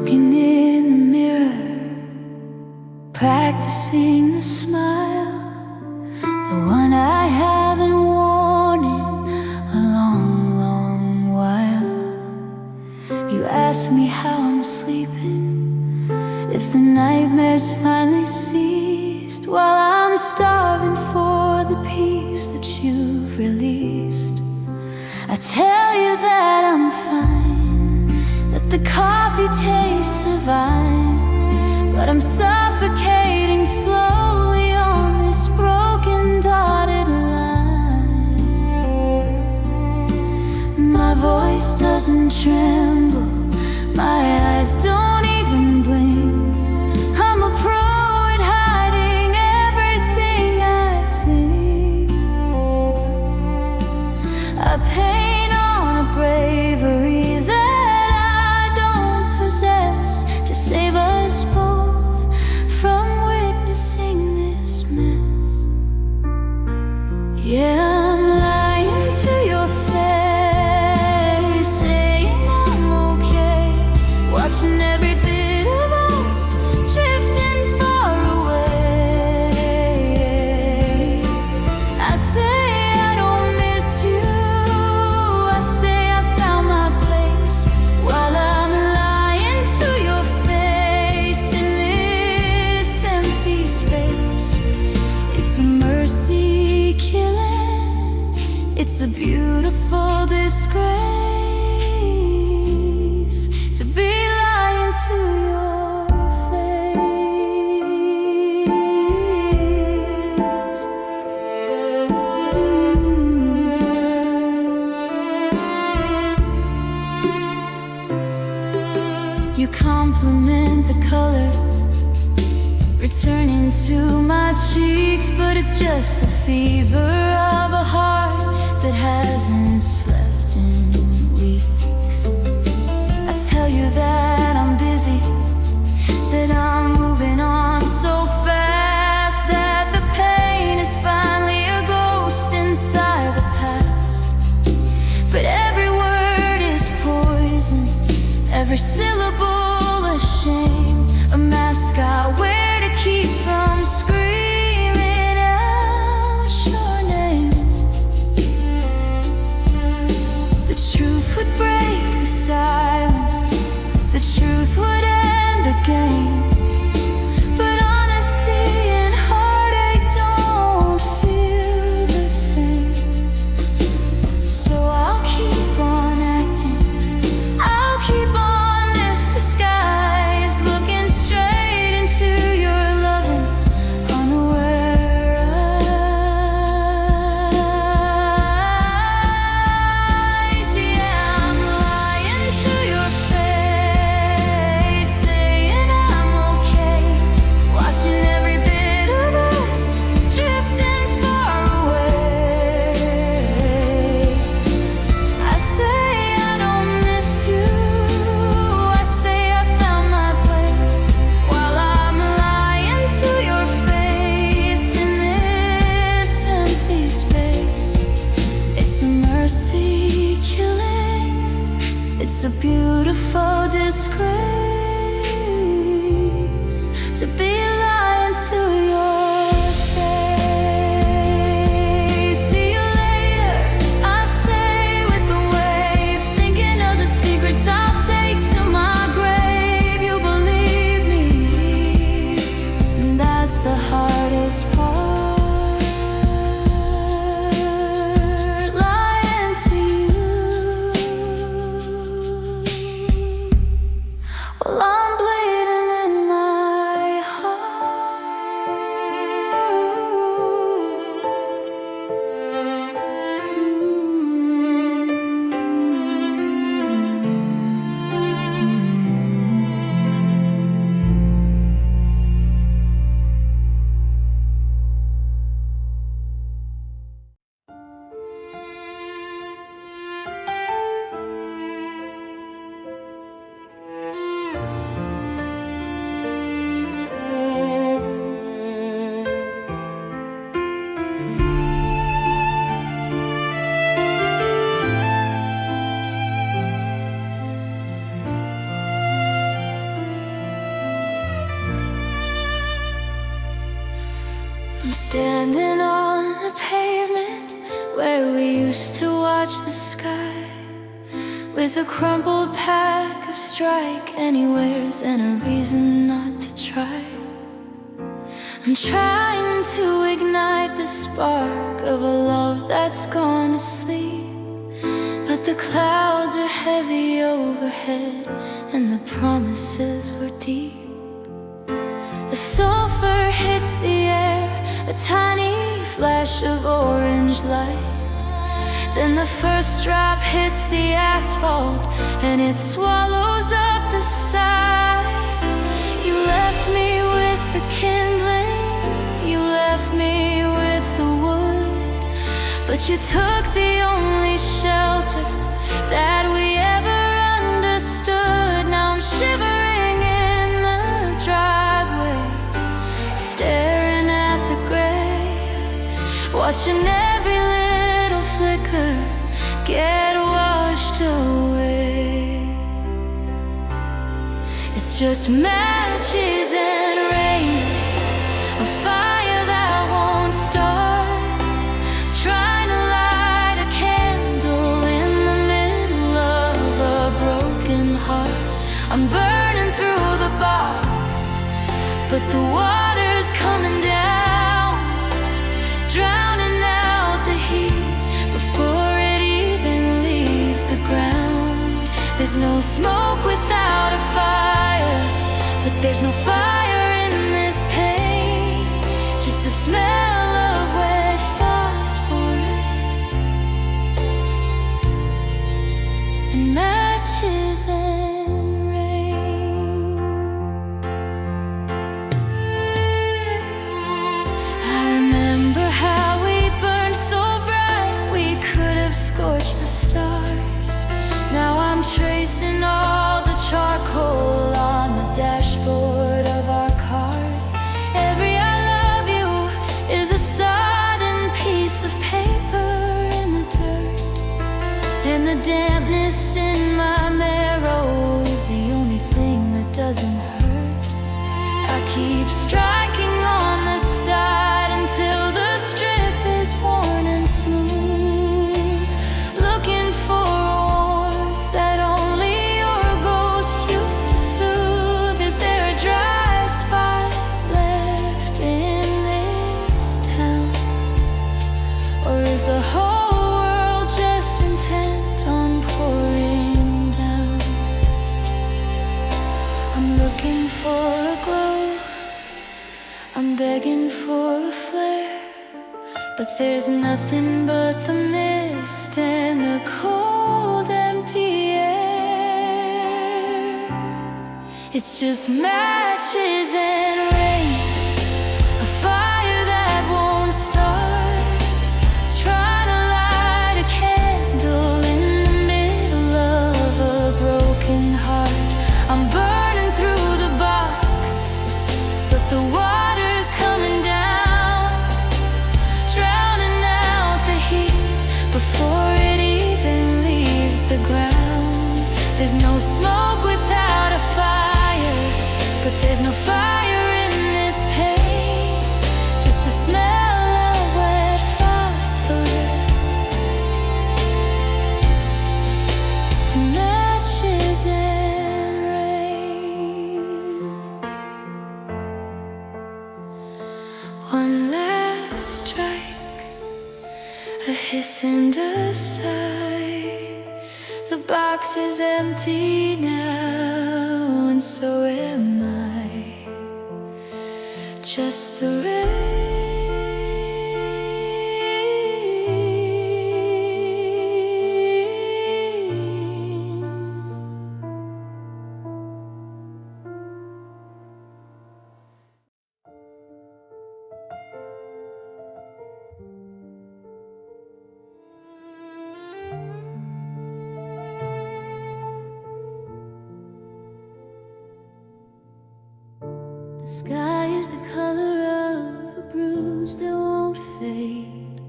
looking in the mirror, practicing the smile, the one I haven't worn in a long, long while. You ask me how I'm sleeping, if the nightmares finally ceased, while I'm starving for the peace that you've released. I tell you that I'm fine, that the coffee tastes divine, but I'm suffocating slowly on this broken dotted line. My voice doesn't tremble, my eyes don't even blink. I'm a pro at hiding everything I think. I paint on a bravery that I don't possess, to save us both from witnessing this mess. Yeah, I'm lying to your face, saying I'm okay, watching every bit of us drifting far away. I say I don't miss you, I say I found my place, while I'm lying to your face in this empty space. It's a mercy killing, it's a beautiful disgrace to be lying to your face. You compliment the color returning to my cheeks, but it's just the fever of a heart that hasn't slept in weeks. I tell you that I'm busy, that I'm moving on so fast, that the pain is finally a ghost inside the past. But every word is poison, every syllable a shame, a mask I wear to keep from screaming out your name. The truth would break the silence, the truth would end the game, but honesty and heartache don't feel the same. So I'll keep on acting, I'll keep on this disguise, looking straight into your loving, unaware eyes. Yeah, I'm lying to your face, saying I'm okay, watching every bit of us drifting far away. I say I don't miss you, I say I found my place, while I'm lying to your face in this empty space. It's a mercy killing, it's a beautiful disgrace to be lying to your face. See you later, I say with a wave, thinking of the secrets I'll take to my grave. You believe me, and that's the hardest part, lying to you. Well, I'm bleeding in my heart. standing on the pavement where we used to watch the sky, with a crumpled pack of strike anywheres and a reason not to try. I'm trying to ignite the spark of a love that's gone to sleep, but the clouds are heavy overhead and the promises were deep. The sulfur hits the air, a tiny flash of orange light. Then the first drop hits the asphalt and it swallows up the sight. You left me with the kindling, you left me with the wood, but you took the only shelter that we ever understood. Now I'm shivering in the driveway, staring at the gray, watching every little flicker get washed away. It's just matches and rain, a fire that won't start, trying to light a candle in the middle of a broken heart. I'm burning through the box, but the water's coming down, drowning out the heat before it even leaves the ground. There's no smoke without a fire, but there's no fire in this pain, just the smell of wet phosphorus and matches and rain. I remember how we burned so bright we could have scorched the stars. Now I'm tracing all the charcoal on the dashboard of our cars. Every I love you is a sodden piece of paper in the dirt, and the dampness in my marrow is the only thing that doesn't hurt. I keep striking on the side until the strip is worn and smooth, looking for a warmth that only your ghost used to soothe. Is there a dry spot left in this town, or is the whole world just intent on pouring down? I'm looking for a glow, I'm begging for a flare, but there's nothing but the mist and the cold empty air. It's just matches and rain, a fire that won't start, trying to light a candle in the middle of a broken heart. I'm burning through the box, but the water's coming down, drowning out the heat before it even leaves the ground. There's no smoke without a fire, but there's no fire in this pain, just the smell of wet phosphorus and matches and rain. One last strike, a hiss and a sigh. The box is empty now, and so am I. Just the rain. The sky is the color of a bruise that won't fade,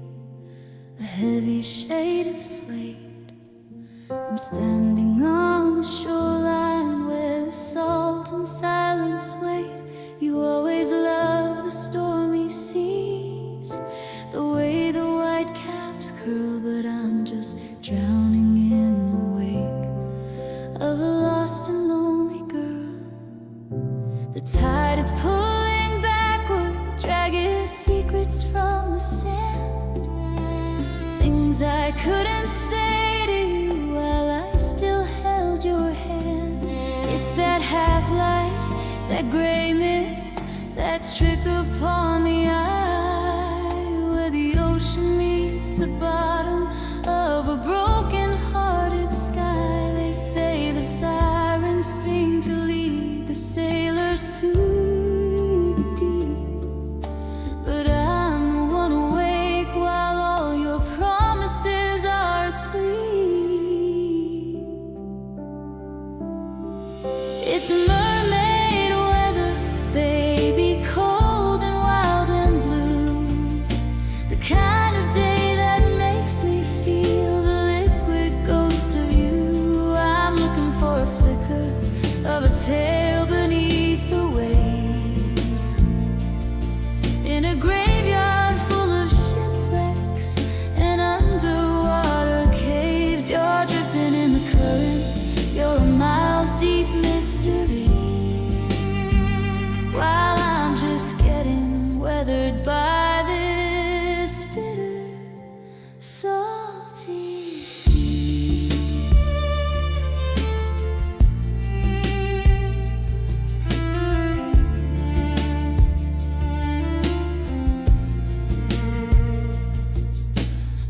a heavy shade of slate. I'm standing on the shoreline where the salt and silence wait. You always love the stormy seas, of a lost and lonely girl. The tide is pulling backward, dragging secrets from the sand. Things I couldn't say to you while I still held your hand. It's that half light, that gray mist, that trick upon the eye, where the ocean meets the bottom of a broken-hearted sky. They say the sirens sing to lead the sailors to the deep, but I'm the one awake while all your promises are asleep. It's mermaid weather, baby, cold and wild and blue, the kind of day that makes me feel the liquid ghost of you. I'm looking for a flicker of a tail beneath the waves, in a graveyard full of shipwrecks and underwater caves. You're drifting in the current, you're a miles deep mystery, while I'm just getting weathered by this bitter, salty sea.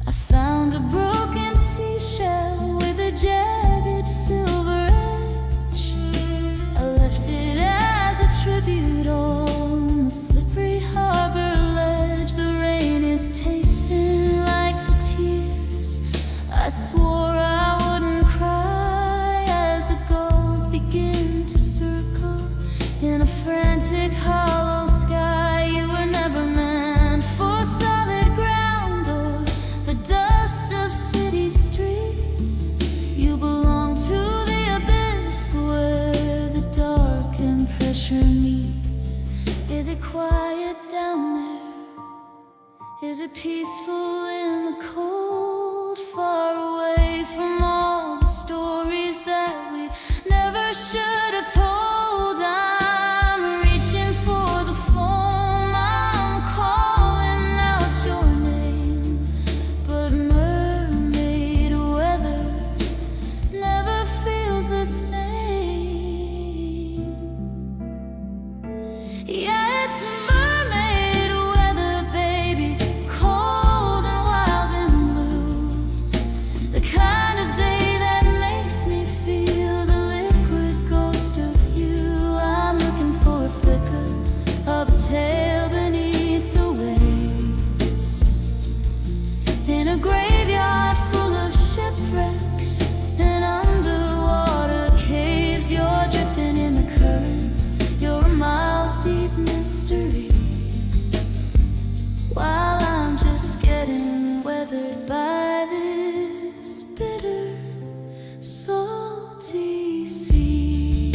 I found a broken seashell with a jagged silver edge. I left it as a tribute on the slippery harbor ledge. The rain is tasting like the tears I swore I wouldn't cry, as the gulls begin to circle in a frantic hollow sky. You were never meant for solid ground or the dust of city streets. You belong to the abyss where the dark and pressure meets. Is it quiet down there? Is it peaceful in the cold? Far away from all the stories that we never should have told. I'm reaching for the foam, I'm calling out your name, but mermaid weather never feels the same. Yeah, it's mermaid weather, baby, cold and wild and blue, the kind of day that makes me feel the liquid ghost of you. I'm looking for a flicker of a tail beneath the waves, in a graveyard full of shipwrecks and underwater caves. You're drifting in the current, you're a miles deep mystery, while I'm just getting weathered by this bitter, salty sea.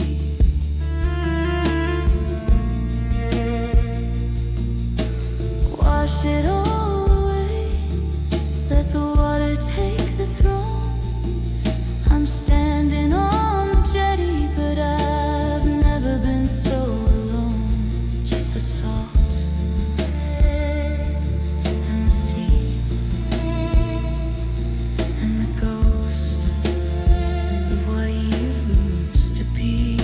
Wash it all away, let the water take the throne. I'm standing on the jetty, but I've never been so alone. Just the salt and the sea and the ghost of what used to be.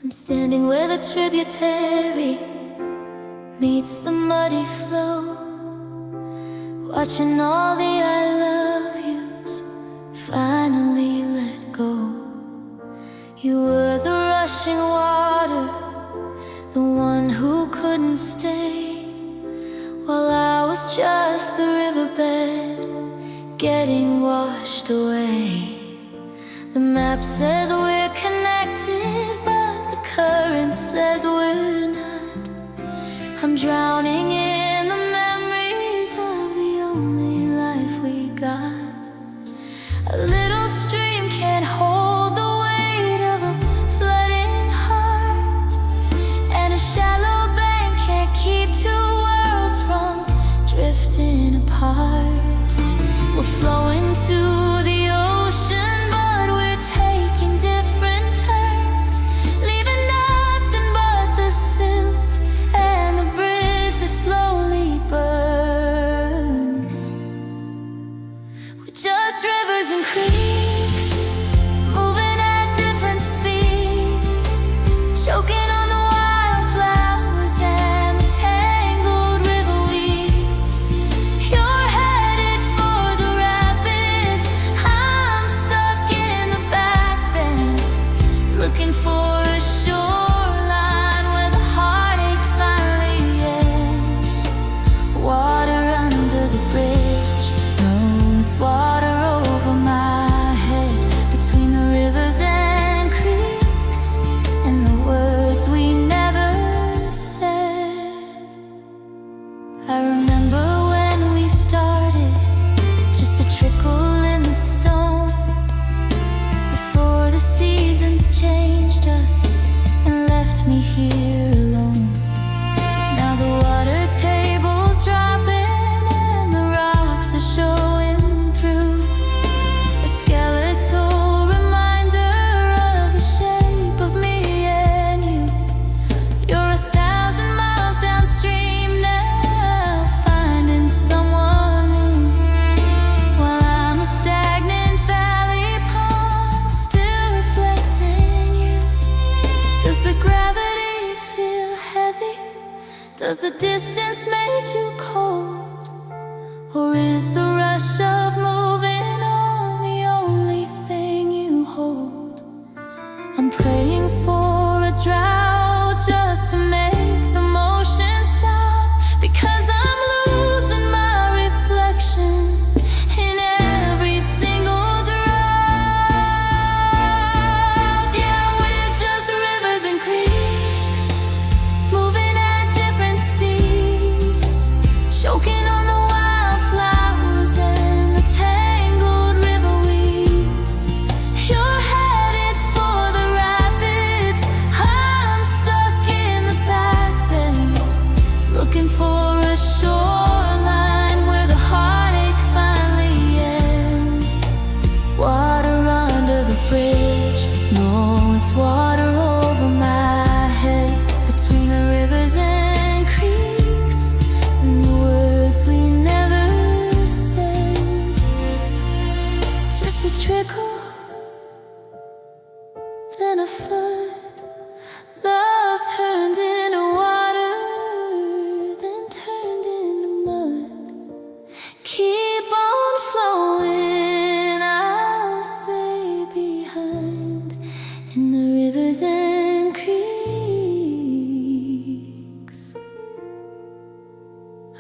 I'm standing where the tributary meets the muddy flow, watching all the I love yous finally let go. You were the rushing water, the one who couldn't stay, while I was just the riverbed getting washed away. The map says we're connected, but the current says we're not. I'm drowning in the memories of the only life we got. A little stream can't hold the weight of a flooding heart, and a shallow bank can't keep two worlds from drifting apart. We're flowing to the ocean, but we're taking different turns, leaving nothing but the silt and the bridge that slowly burns. We're just rivers and creeks, moving at different speeds, choking on the wildflowers and the tangled river weeds. You're headed for the rapids, I'm stuck in the back bend, looking for a shoreline where the heartache finally ends. Water under the bridge, no, it's water over my head, between the rivers and creeks, and the words we never said. I remember when we started, just a trickle in the stone, before the seasons changed us and left me here alone. Now the water table's dropping and the rocks are showing through, a skeletal reminder of the shape of me and you. You're 1,000 miles downstream now, finding someone new, while I'm a stagnant valley pond, still reflecting you. Does the gravity feel heavy? Does the distance make you cold? Or is the rush of moving on the only thing you hold? I'm praying for a drought just to make the motion stop, because I'm losing my reflection in every single drop. Yeah, we're just rivers and creeks, moving at different speeds, choking on the wildflowers and the tangled river weeds. You're headed for the rapids, I'm stuck in the back bend, looking for a shoreline where the heartache finally ends. Water under the bridge, no, it's water over my head, between the rivers and creeks, and the words we never said. Just a trickle, then a flood. Love turned into water, then turned into mud. Keep on flowing, I'll stay behind in the rivers and creeks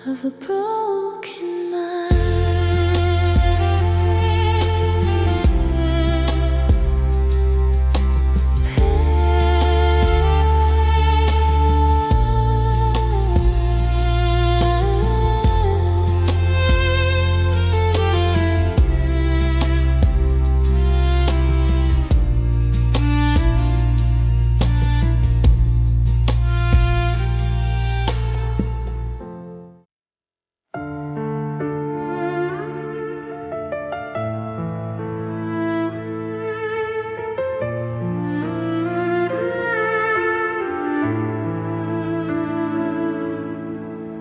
of a broken mind.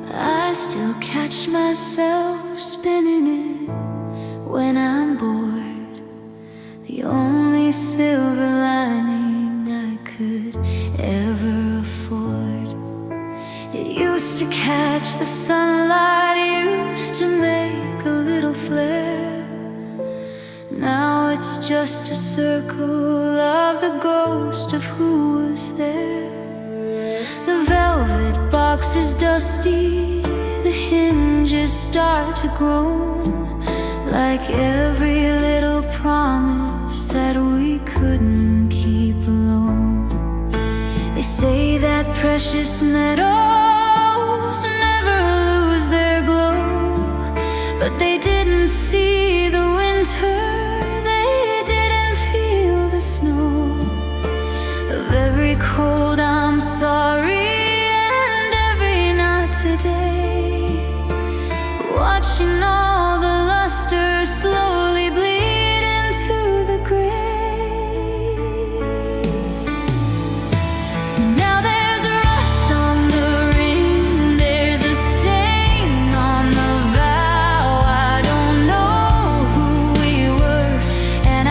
I still catch myself spinning it when I'm bored, the only silver lining I could ever afford. It used to catch the sunlight, it used to make a little flare. Now it's just a circle of the ghost of who was there. The box is dusty, the hinges start to groan, like every little promise that we couldn't keep alone. They say that precious metals never lose their glow, but they didn't see the winter, they didn't feel the snow. Of every cold I'm sorry, and every night today, watching all the luster slowly bleed into the grave. Now there's rust on the ring, there's a stain on the vow. I don't know who we were, and I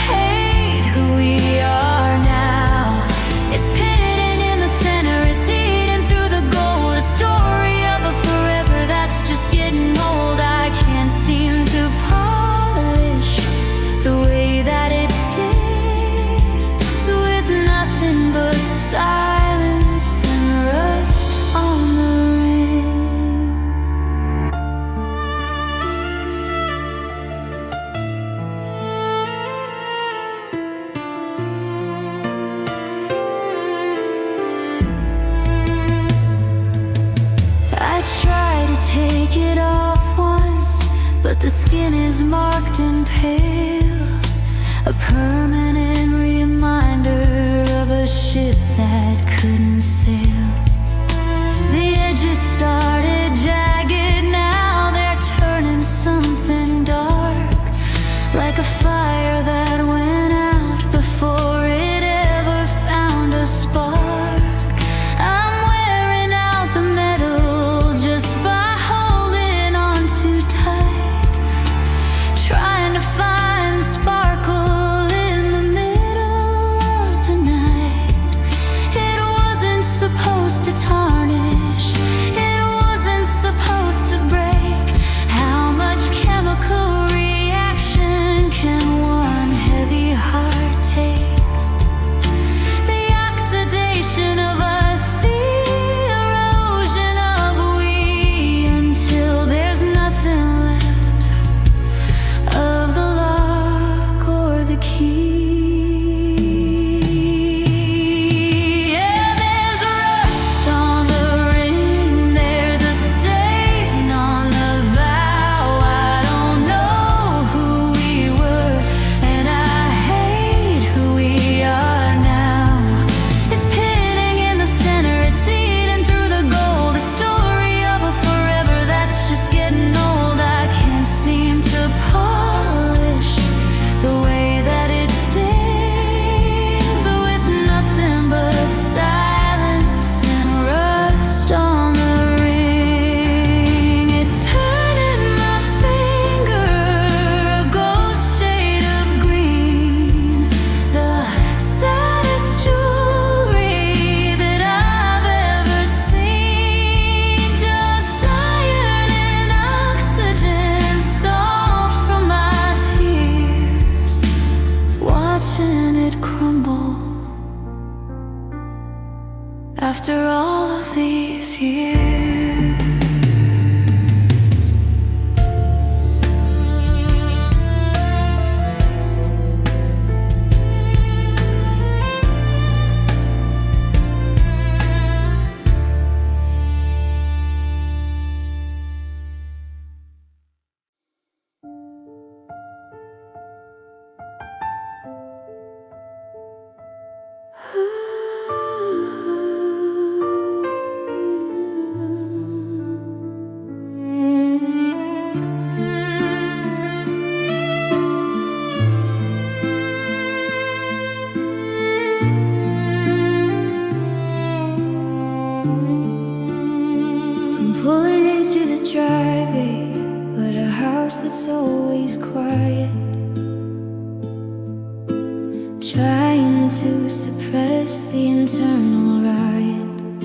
hate who we are now. It's pitting in the center, it's eating through the gold, a story of a forever that's just getting old. I can't seem to polish the way that it stays, with nothing but silence and rust on the ring. I tried to take it off once, but the skin is marked and pale, a permanent reminder of a ship that couldn't sail. The edges started jagged, now they're turning something dark, like a fire that went out before it ever found a spark. I'm wearing out the metal just by holding on too tight, trying to find sparkle in the middle of the night. It wasn't supposed to tarnish, it wasn't supposed to break. How much chemical reaction can one heavy heart take? The oxidation of us, the erosion of we, until there's nothing left of the lock or the key. Yeah, there's rust on the ring, there's a stain on the vow. I don't know who we were, and I hate who we are now. It's pitting in the center, it's eating through the gold, a story of a forever that's just getting old. I can't seem to polish the way that it stays, with nothing but silence and rust on the ring. It's turning my finger a ghost shade of green, the saddest jewelry that I've ever seen. Just iron and oxygen, salt from my tears, watching it crumble after all of these years. I'm pulling into the driveway, but a house that's always quiet, trying to suppress the internal riot.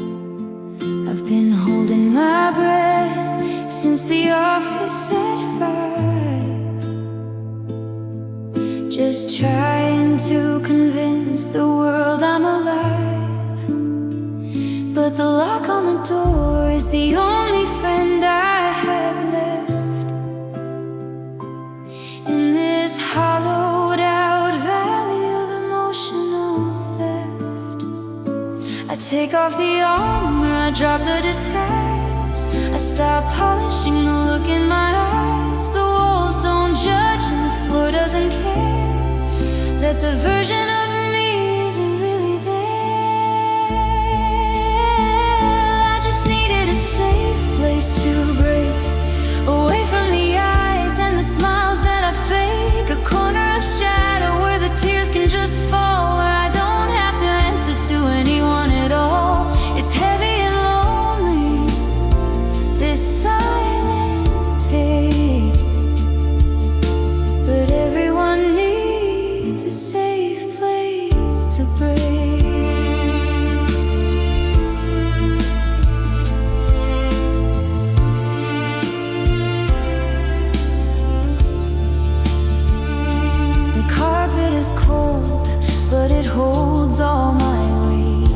I've been holding my breath since the office at 5, just trying to convince the world I'm alive. but the lock on the door is the only friend I have left. In this hollowed out valley of emotional theft, I take off the armor, I drop the disguise, I stop polishing the look in my eyes. The walls don't judge and the floor doesn't care that the version of me isn't really there. I just needed a safe place to break, away from the eyes and the smiles that I fake. A corner of shadow where the tears can just fall, where I don't have to answer to anyone at all. It's heavy and lonely, this silent take, but everyone needs a safe place to break. The carpet is cold, but it holds all my weight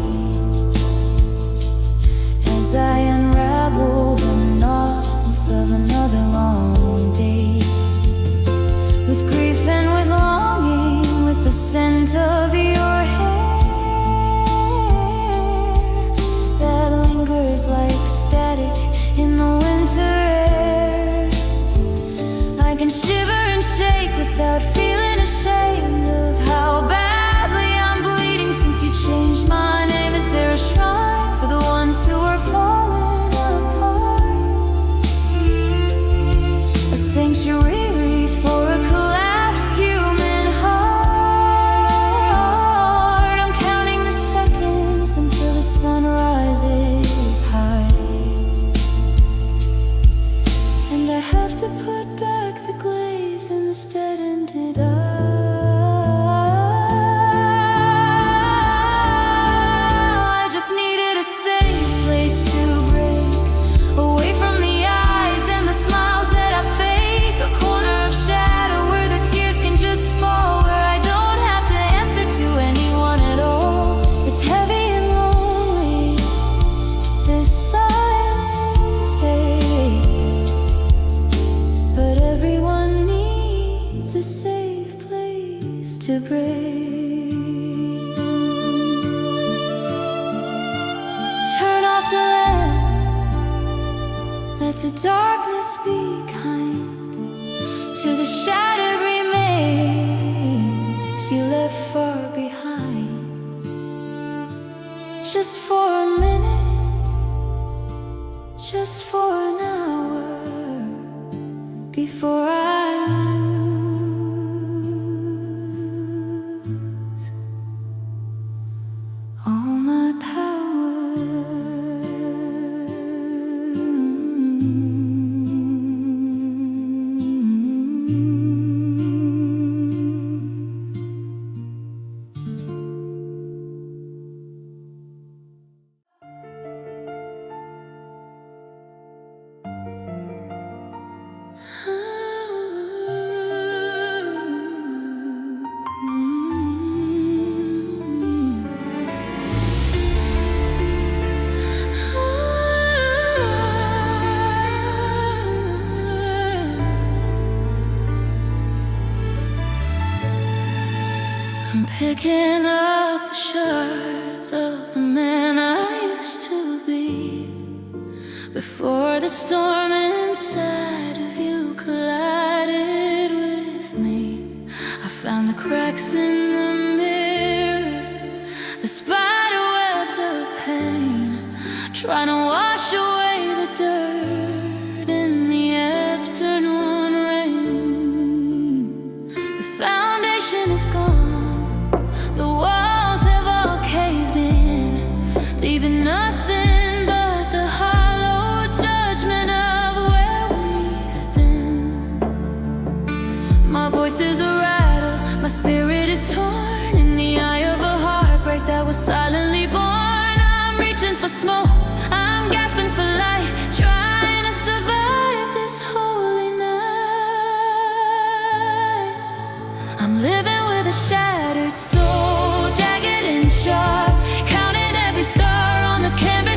as I unravel the knots of another long date. With grief and with longing, with the scent of your hair that lingers like static in the winter air. I can shiver and shake without feeling ashamed of how badly I'm bleeding since you changed my name. Is there a shrine for the ones who are falling apart? A sanctuary for a collapsed human heart. I'm counting the seconds until the sun rises high, and I have to put back the glaze in this dead-ended eye. I just needed a safe place to break, away from the eyes and the smiles that I fake. A corner of shadow where the tears can just fall, where I don't have to answer to anyone at all. It's heavy and lonely, this silent take, but everyone needs a safe place to break. Turn off the lamp, let the darkness be kind to the shattered remains you left far behind. Just for a minute, just for an hour, before I lose all my power. I'm picking up the shards of the man I used to be, before the storm inside of you collided with me. I found the cracks in the mirror, the spider webs of pain, trying to wash away the dirt in the afternoon rain. The foundation is gone, the walls have all caved in, leaving nothing but the hollow judgment of where we've been. My voice is a rattle, my spirit is torn in the eye of a heartbreak that was silently born. I'm reaching for smoke, I'm gasping for light, trying to survive this holy night. I'm living with a shattered soul, jagged and sharp, counting every scar on the canvas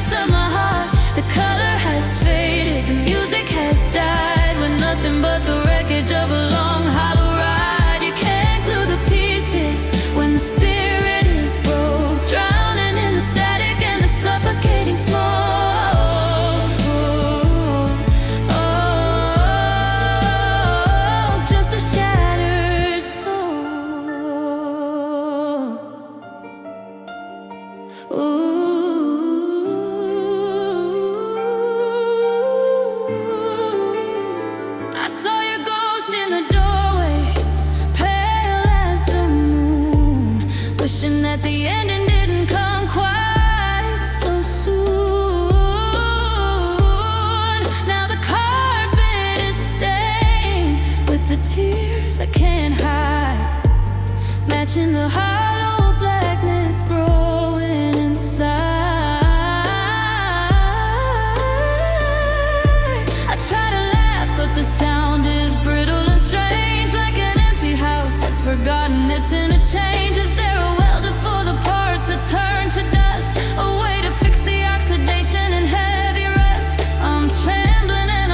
bits into change. Is there a welder for the parts that turn to dust? A way to fix the oxidation and heavy rust? I'm trembling and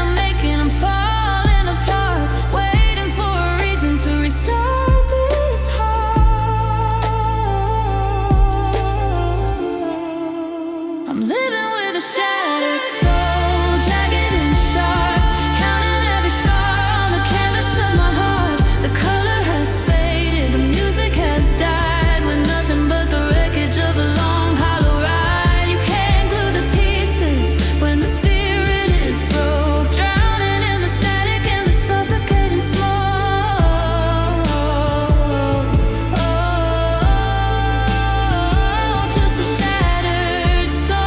I'm falling apart, waiting for a reason to restart this heart. I'm living with a shattered soul, jagged and sharp, counting every scar on the canvas of my heart. The color has faded, the music has died, with nothing but the wreckage of a long hollow ride. You can't glue the pieces when the spirit is broke, drowning in the static and the suffocating smoke. Just a shattered soul.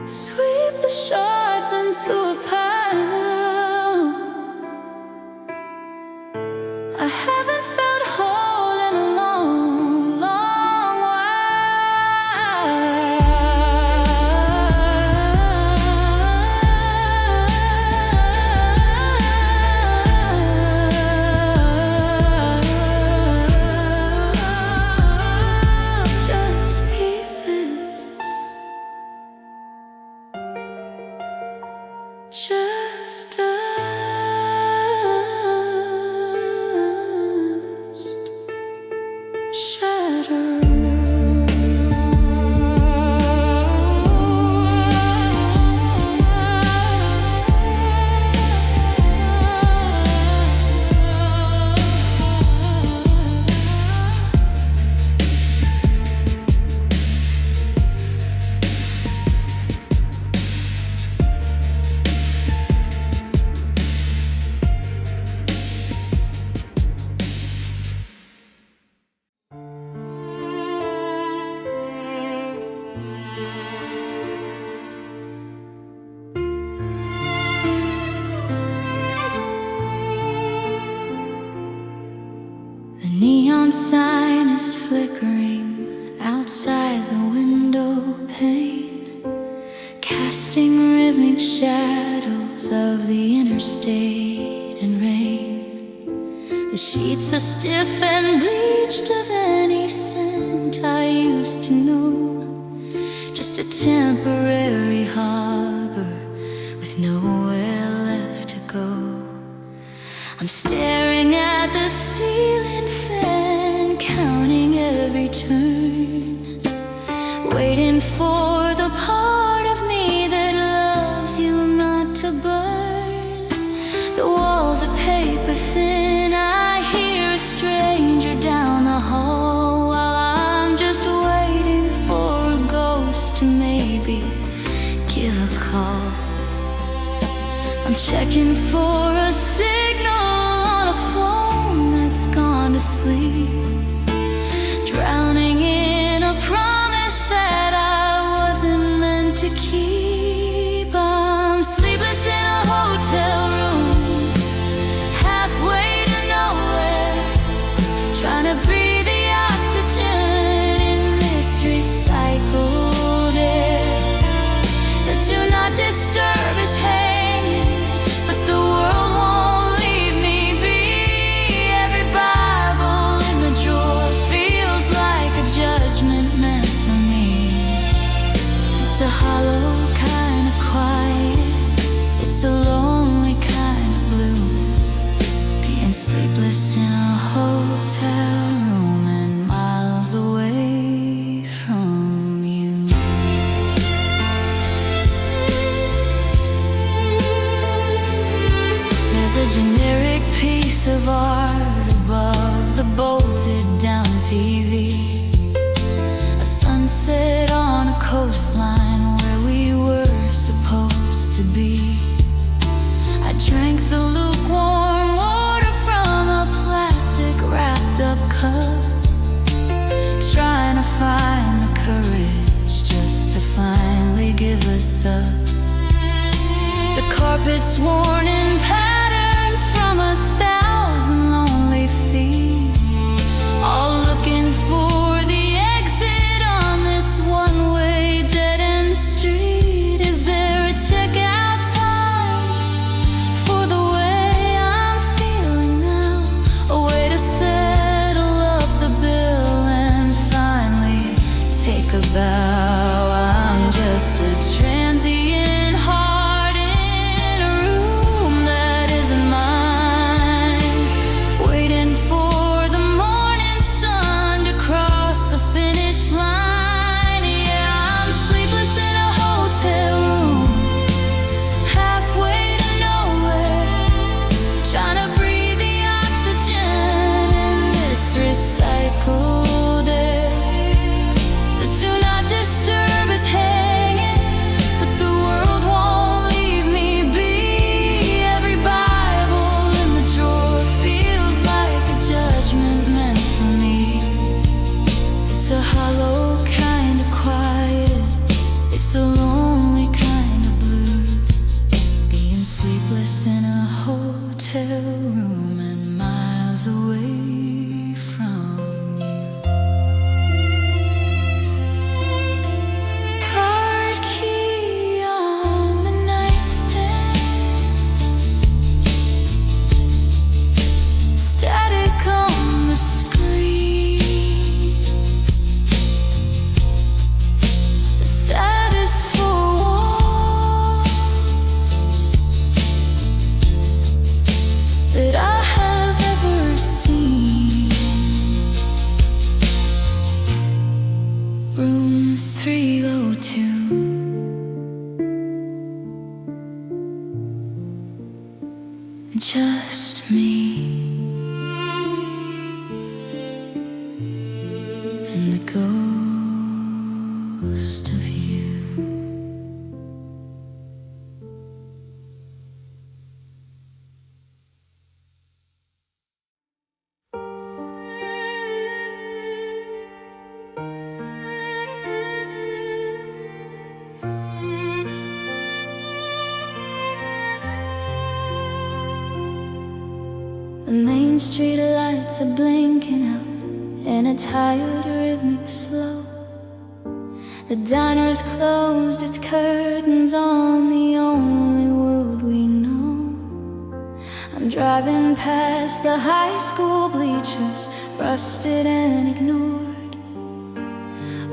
Sweep the shards into a pile. I haven't felt whole in a long, long while. Just pieces. Just dust, shattered. The neon sign is flickering outside the window pane, casting rhythmic shadows of the interstate and rain. The sheets are stiff and bleached of any scent I used to know, just a temporary harbor with nowhere left to go. I'm staring at the ceiling fan, counting every turn, waiting for the part of me that loves you not to burn. The walls are paper thin, I hear a stranger down the hall, while I'm just waiting for a ghost to maybe give a call. I'm checking for a signal on a phone that's gone to sleep, drowning in a promise that I wasn't meant to keep. I'm sleepless in a hotel room, halfway to nowhere, trying to breathe the oxygen in this recycled air. The do not disturb is hanging, but the world won't leave me be. Every Bible in the drawer feels like a judgment meant for me. It's a hollow kind of quiet, it's a lonely kind of blue, being sleepless in a hotel room and miles away from you. There's a generic piece of art above the bolted down TV, a sunset on a coastline where we were supposed to be. I drank the lukewarm water from a plastic wrapped up cup, trying to find the courage just to finally give us up. The carpet's worn in patterns from 1,000 lonely feet, all looking for the exit sleepless in a hotel room and miles away from you. Card key on the nightstand, static on the screen, the saddest for that I have ever seen. Room 302. Just me and the ghost of you. The main street lights are blinking out in a tired rhythmic slow. The diner's closed its curtains on the only world we know. I'm driving past the high school bleachers, rusted and ignored,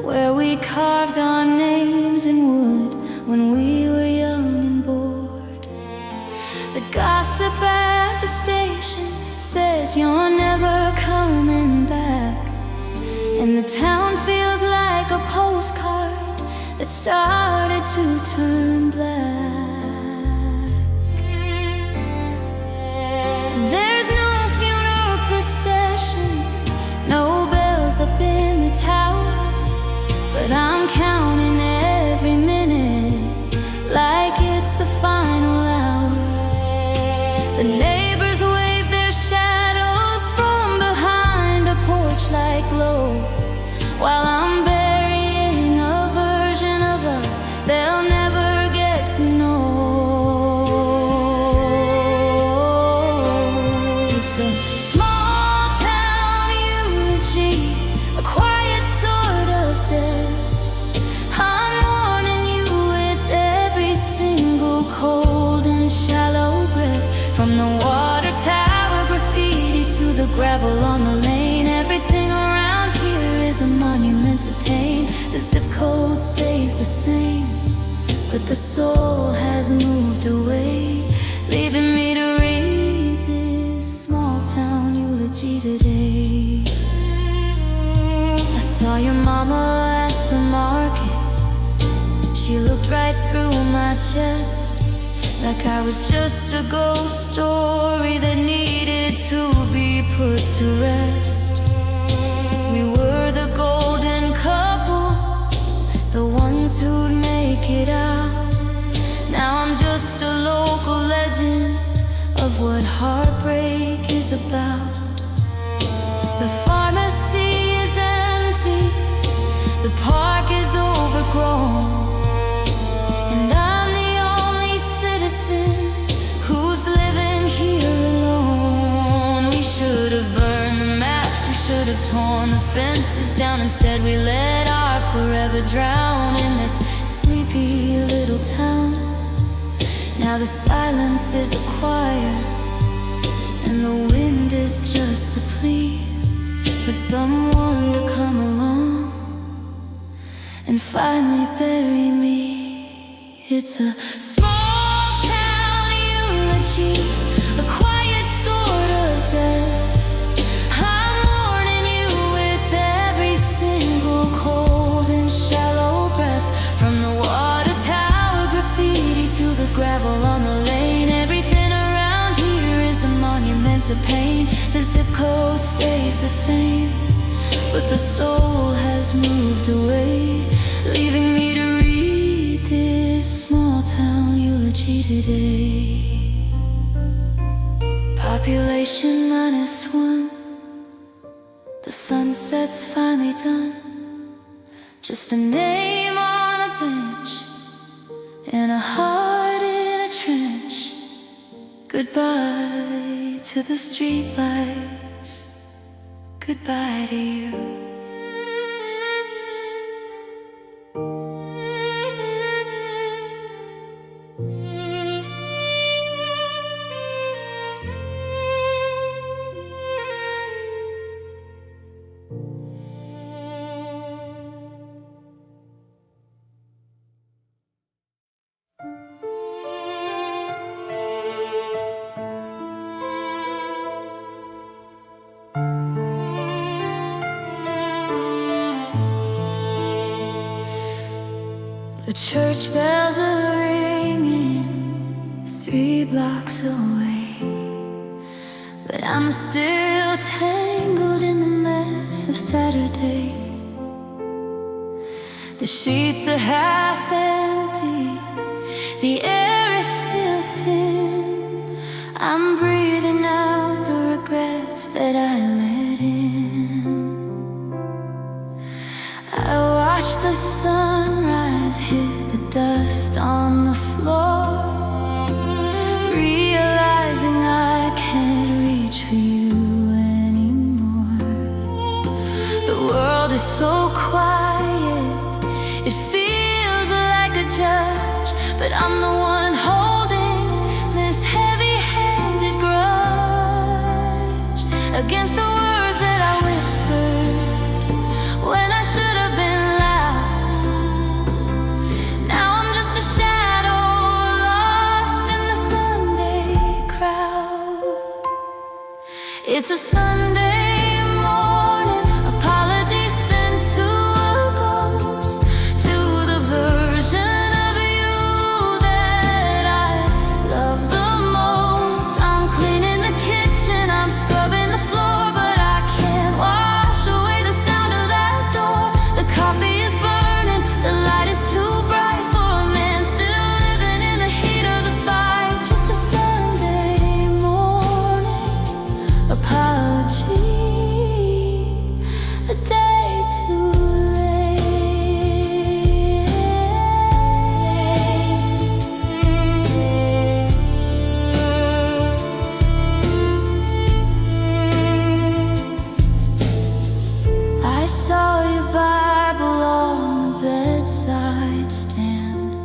where we carved our names in wood when we were young and bored. The gossip at the station says you're never coming back, and the town feels like a postcard that started to turn black. And there's no funeral procession, no bells up in the tower, but I'm counting every minute like it's a final hour. The neighbors wave their shadows from behind a porch light glow, while I'm burying a version of us they'll never get to know. It's a small town eulogy, a quiet sort of death. I'm mourning you with every single cold and shallow breath, from the water tower graffiti to the gravel on the lane. Everything around here is a monument to pain. The zip code stays the same, but the soul has moved away, leaving me to read this small town eulogy today. I saw your mama at the market. She looked right through my chest, like I was just a ghost story that needed to be put to rest. We were the golden couple, the ones who'd make it out. Now I'm just a local legend of what heartbreak is about. The pharmacy is empty, the park is overgrown, and I'm the only citizen who's living here alone. We should have burned the maps, we should have torn the fences down. Instead we let our forever drown in this sleepy little town. Now the silence is a choir, and the wind is just a plea for someone to come along and finally bury me. It's a small town eulogy, a quiet sort of death. I'm mourning you with every single cold and shallow breath, from the water tower graffiti to the gravel on the lane. Everything around here is a monument to pain. The zip code stays the same, but the soul has moved away, leaving me to read this small town eulogy today. Population -1, the sunset's finally done. Just a name on a bench and a heart in a trench. Goodbye to the streetlights. Goodbye to you. The church bells are ringing 3 blocks away, but I'm still tangled in the mess of Saturday. The sheets are half empty, the air is still thin. I'm breathing out the regrets that I let in. I watch the sunrise hit the dust on the floor, realizing I can't reach for you anymore. The world is so quiet, it feels like a judge, but I'm the one holding this heavy-handed grudge against the words that I whispered when I should have been loud. Now I'm just a shadow lost in the Sunday crowd. It's a Sunday morning, apologies sent to a ghost, to the version of you that I love the most. I'm cleaning the kitchen, I'm scrubbing the floor, but I can't wash away the sound of that door. The coffee is burning, the light is too bright for a man still living in the heat of the fight. Just a Sunday morning apology, a day too late. I saw your Bible on the bedside stand,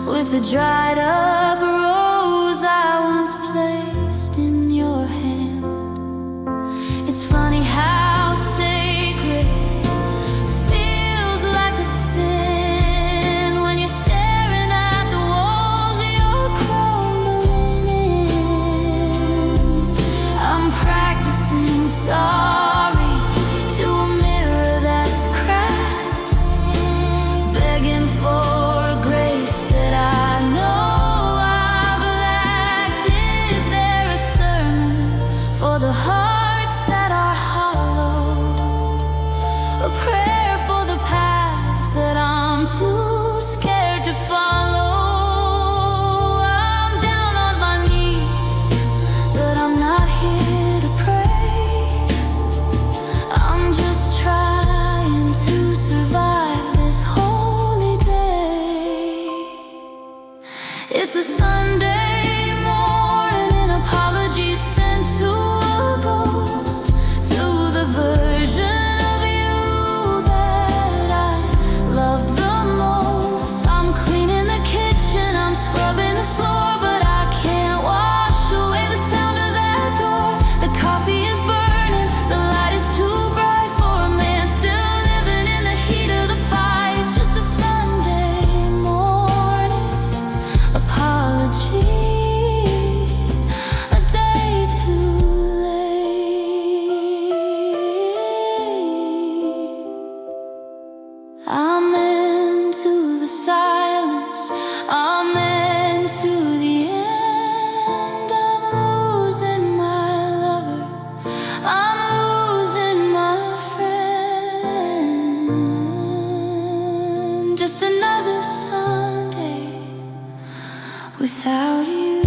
with the dried up rose I once placed in your hand. It's funny how sacred feels like a sin when you're staring at the walls you're crumbling in. I'm practicing sorry to a mirror that's cracked, begging for a grace that I know I've lacked. Is there a sermon for the hearts that are hollow, a prayer for the paths that I'm too scared to follow? I'm down on my knees, but I'm not here to pray. I'm just trying to survive this holy day. It's a Sunday morning, an apology sent to a ghost, to the version of you that I loved the most. I'm cleaning the kitchen, I'm scrubbing the floor, but I can't wash away the sound of that door. The coffee is burning, the light is too bright for a man still living in the heat of the fight. Just a Sunday morning apology, a day too late. Amen to the silence, amen to the end. I'm losing my lover, I'm losing my friend. Just another Sunday without you.